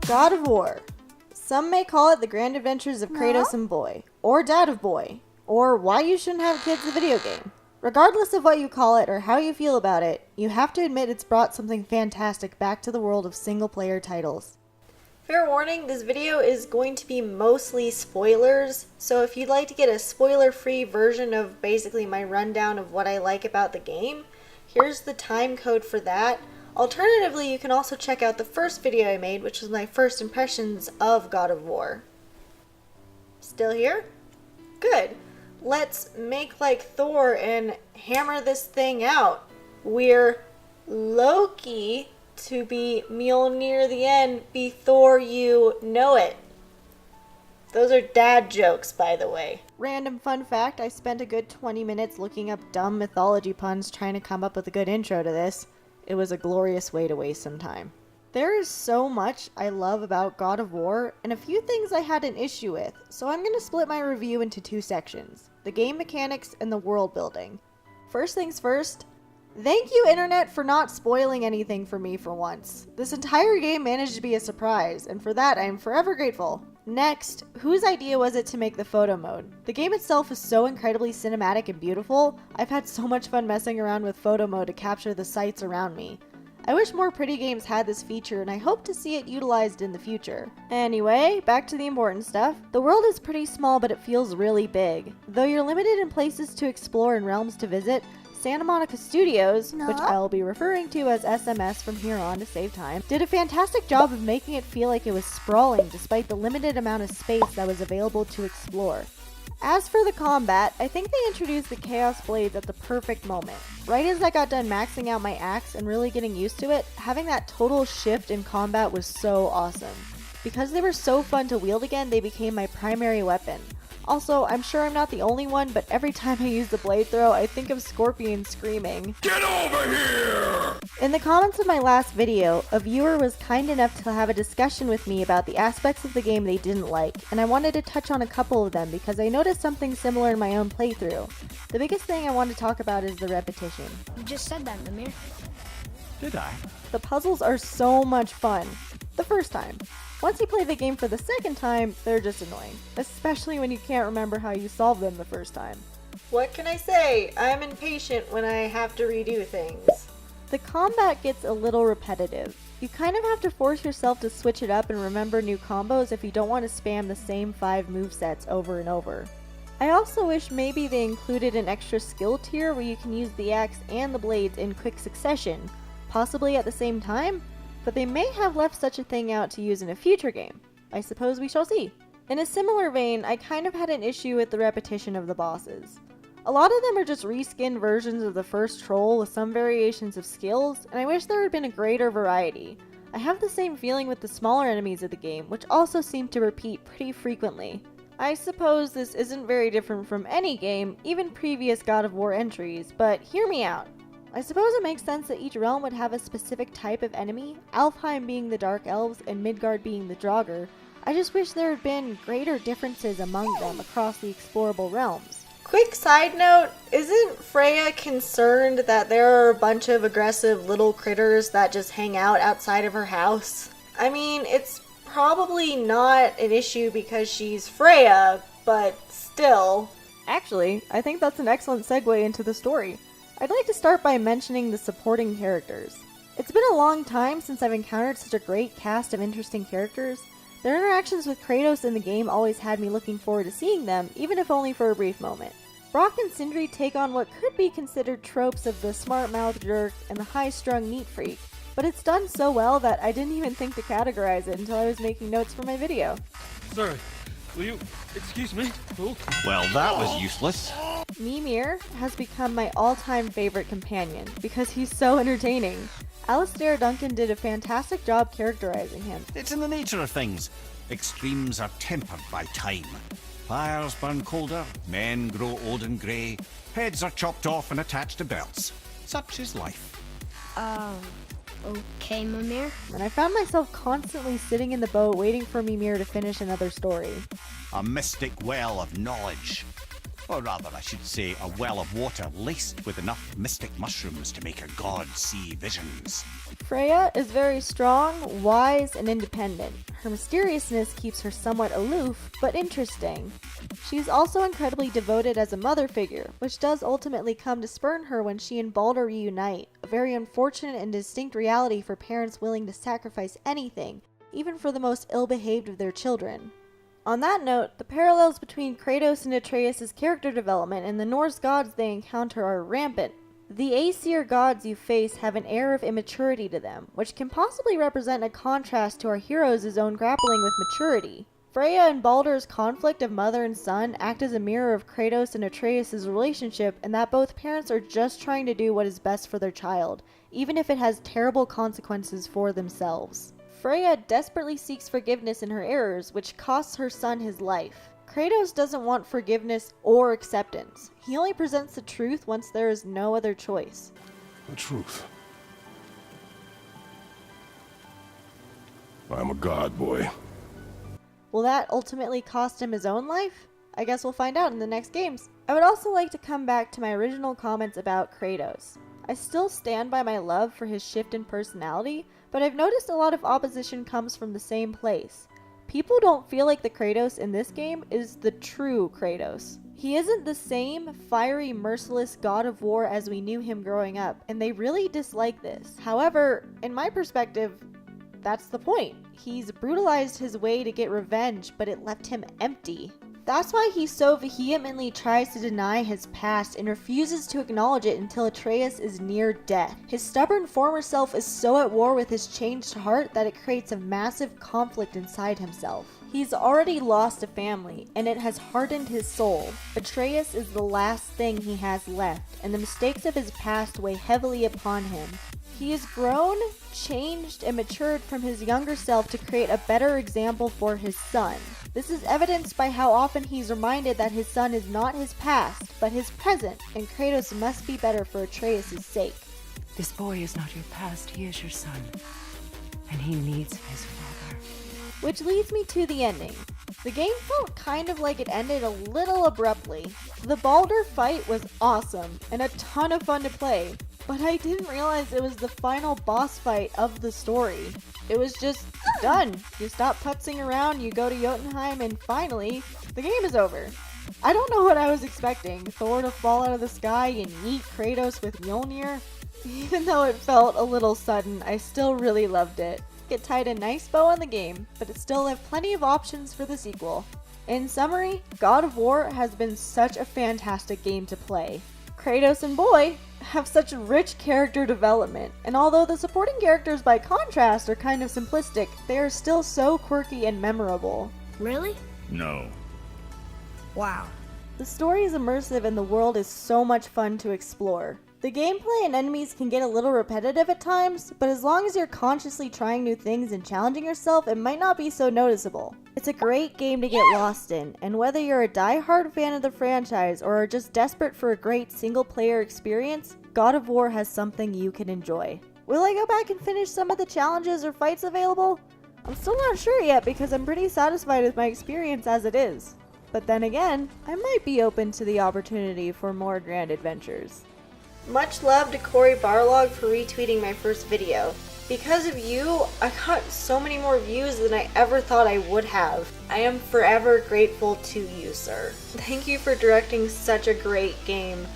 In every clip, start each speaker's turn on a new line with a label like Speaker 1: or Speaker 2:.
Speaker 1: God of War. Some may call it the grand adventures of Kratos and Boy, or Dad of Boy, or why you shouldn't have kids the video game. Regardless of what you call it or how you feel about it, you have to admit it's brought something fantastic back to the world of single-player titles. Fair warning, this video is going to be mostly spoilers, so if you'd like to get a spoiler-free version of basically my rundown of what I like about the game, here's the time code for that. Alternatively, you can also check out the first video I made, which was my first impressions of God of War. Still here? Good. Let's make like Thor and hammer this thing out. We're Loki to be Mjolnir the end, be Thor you know it. Those are dad jokes, by the way. Random fun fact, I spent a good 20 minutes looking up dumb mythology puns trying to come up with a good intro to this. It was a glorious way to waste some time. There is so much I love about God of War, and a few things I had an issue with, so I'm going to split my review into two sections. The game mechanics and the world building. First things first, thank you internet for not spoiling anything for me for once. This entire game managed to be a surprise, and for that I am forever grateful. Next, whose idea was it to make the photo mode? The game itself is so incredibly cinematic and beautiful, I've had so much fun messing around with photo mode to capture the sights around me. I wish more pretty games had this feature and I hope to see it utilized in the future. Anyway, back to the important stuff. The world is pretty small but it feels really big. Though you're limited in places to explore and realms to visit, Santa Monica Studios, which I'll be referring to as SMS from here on to save time, did a fantastic job of making it feel like it was sprawling despite the limited amount of space that was available to explore. As for the combat, I think they introduced the Chaos Blades at the perfect moment. Right as I got done maxing out my axe and really getting used to it, having that total shift in combat was so awesome. Because they were so fun to wield again, they became my primary weapon. Also, I'm sure I'm not the only one, but every time I use the blade throw, I think of Scorpion screaming, "Get over here!" In the comments of my last video, a viewer was kind enough to have a discussion with me about the aspects of the game they didn't like, and I wanted to touch on a couple of them because I noticed something similar in my own playthrough. The biggest thing I want to talk about is the repetition.
Speaker 2: You just said that, Namir.
Speaker 3: Did I?
Speaker 1: The puzzles are so much fun. The first time. Once you play the game for the second time, they're just annoying. Especially when you can't remember how you solved them the first time. What can I say? I'm impatient when I have to redo things. The combat gets a little repetitive. You kind of have to force yourself to switch it up and remember new combos if you don't want to spam the same 5 movesets over and over. I also wish maybe they included an extra skill tier where you can use the axe and the blades in quick succession, possibly at the same time? But they may have left such a thing out to use in a future game. I suppose we shall see. In a similar vein, I kind of had an issue with the repetition of the bosses. A lot of them are just reskinned versions of the first troll with some variations of skills, and I wish there had been a greater variety. I have the same feeling with the smaller enemies of the game, which also seem to repeat pretty frequently. I suppose this isn't very different from any game, even previous God of War entries, but hear me out. I suppose it makes sense that each realm would have a specific type of enemy, Alfheim being the Dark Elves and Midgard being the Draugr. I just wish there had been greater differences among them across the explorable realms. Quick side note, isn't Freya concerned that there are a bunch of aggressive little critters that just hang out outside of her house? I mean, it's probably not an issue because she's Freya, but still. Actually, I think that's an excellent segue into the story. I'd like to start by mentioning the supporting characters. It's been a long time since I've encountered such a great cast of interesting characters. Their interactions with Kratos in the game always had me looking forward to seeing them, even if only for a brief moment. Brock and Sindri take on what could be considered tropes of the smart-mouthed jerk and the high-strung neat freak, but it's done so well that I didn't even think to categorize it until I was making notes for my video.
Speaker 3: Sorry, will you excuse me? Oh.
Speaker 4: Well, that was useless.
Speaker 1: Mimir has become my all-time favorite companion because he's so entertaining. Alistair Duncan did a fantastic job characterizing him.
Speaker 4: It's in the nature of things. Extremes are tempered by time. Fires burn colder, men grow old and grey, heads are chopped off and attached to belts. Such is life.
Speaker 2: Okay, Mimir.
Speaker 1: And I found myself constantly sitting in the boat waiting for Mimir to finish another story.
Speaker 4: A mystic well of knowledge. Or rather, I should say, a well of water laced with enough mystic mushrooms to make a god see visions.
Speaker 1: Freya is very strong, wise, and independent. Her mysteriousness keeps her somewhat aloof, but interesting. She's also incredibly devoted as a mother figure, which does ultimately come to spurn her when she and Baldur reunite, a very unfortunate and distinct reality for parents willing to sacrifice anything, even for the most ill-behaved of their children. On that note, the parallels between Kratos and Atreus' character development and the Norse gods they encounter are rampant. The Aesir gods you face have an air of immaturity to them, which can possibly represent a contrast to our heroes' own grappling with maturity. Freya and Baldur's conflict of mother and son act as a mirror of Kratos and Atreus' relationship, and that both parents are just trying to do what is best for their child, even if it has terrible consequences for themselves. Freya desperately seeks forgiveness in her errors, which costs her son his life. Kratos doesn't want forgiveness or acceptance. He only presents the truth once there is no other choice.
Speaker 2: The truth. I'm a god, boy.
Speaker 1: Will that ultimately cost him his own life? I guess we'll find out in the next games. I would also like to come back to my original comments about Kratos. I still stand by my love for his shift in personality, but I've noticed a lot of opposition comes from the same place. People don't feel like the Kratos in this game is the true Kratos. He isn't the same fiery, merciless god of war as we knew him growing up, and they really dislike this. However, in my perspective, that's the point. He's brutalized his way to get revenge, but it left him empty. That's why he so vehemently tries to deny his past and refuses to acknowledge it until Atreus is near death. His stubborn former self is so at war with his changed heart that it creates a massive conflict inside himself. He's already lost a family, and it has hardened his soul. Atreus is the last thing he has left, and the mistakes of his past weigh heavily upon him. He has grown, changed, and matured from his younger self to create a better example for his son. This is evidenced by how often he's reminded that his son is not his past, but his present, and Kratos must be better for Atreus' sake.
Speaker 5: This boy is not your past, he is your son. And he needs his father.
Speaker 1: Which leads me to the ending. The game felt kind of like it ended a little abruptly. The Baldur fight was awesome, and a ton of fun to play, but I didn't realize it was the final boss fight of the story. It was just done. You stop putzing around, you go to Jotunheim, and finally, the game is over. I don't know what I was expecting. Thor to fall out of the sky and yeet Kratos with Mjolnir. Even though it felt a little sudden, I still really loved it. It tied a nice bow on the game, but it still left plenty of options for the sequel. In summary, God of War has been such a fantastic game to play. Kratos and Boy have such rich character development, and although the supporting characters by contrast are kind of simplistic, they are still so quirky and memorable.
Speaker 6: Really?
Speaker 3: No.
Speaker 6: Wow.
Speaker 1: The story is immersive and the world is so much fun to explore. The gameplay and enemies can get a little repetitive at times, but as long as you're consciously trying new things and challenging yourself, it might not be so noticeable. It's a great game to get lost in, and whether you're a die-hard fan of the franchise or are just desperate for a great single-player experience, God of War has something you can enjoy. Will I go back and finish some of the challenges or fights available? I'm still not sure yet because I'm pretty satisfied with my experience as it is. But then again, I might be open to the opportunity for more grand adventures. Much love to Cory Barlog for retweeting my first video. Because of you, I got so many more views than I ever thought I would have. I am forever grateful to you, sir. Thank you for directing such a great game.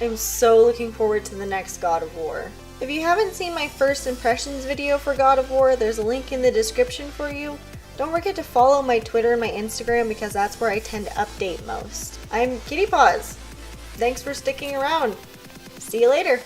Speaker 1: I'm so looking forward to the next God of War. If you haven't seen my first impressions video for God of War, there's a link in the description for you. Don't forget to follow my Twitter and my Instagram because that's where I tend to update most. I'm Kitty Paws. Thanks for sticking around. See you later.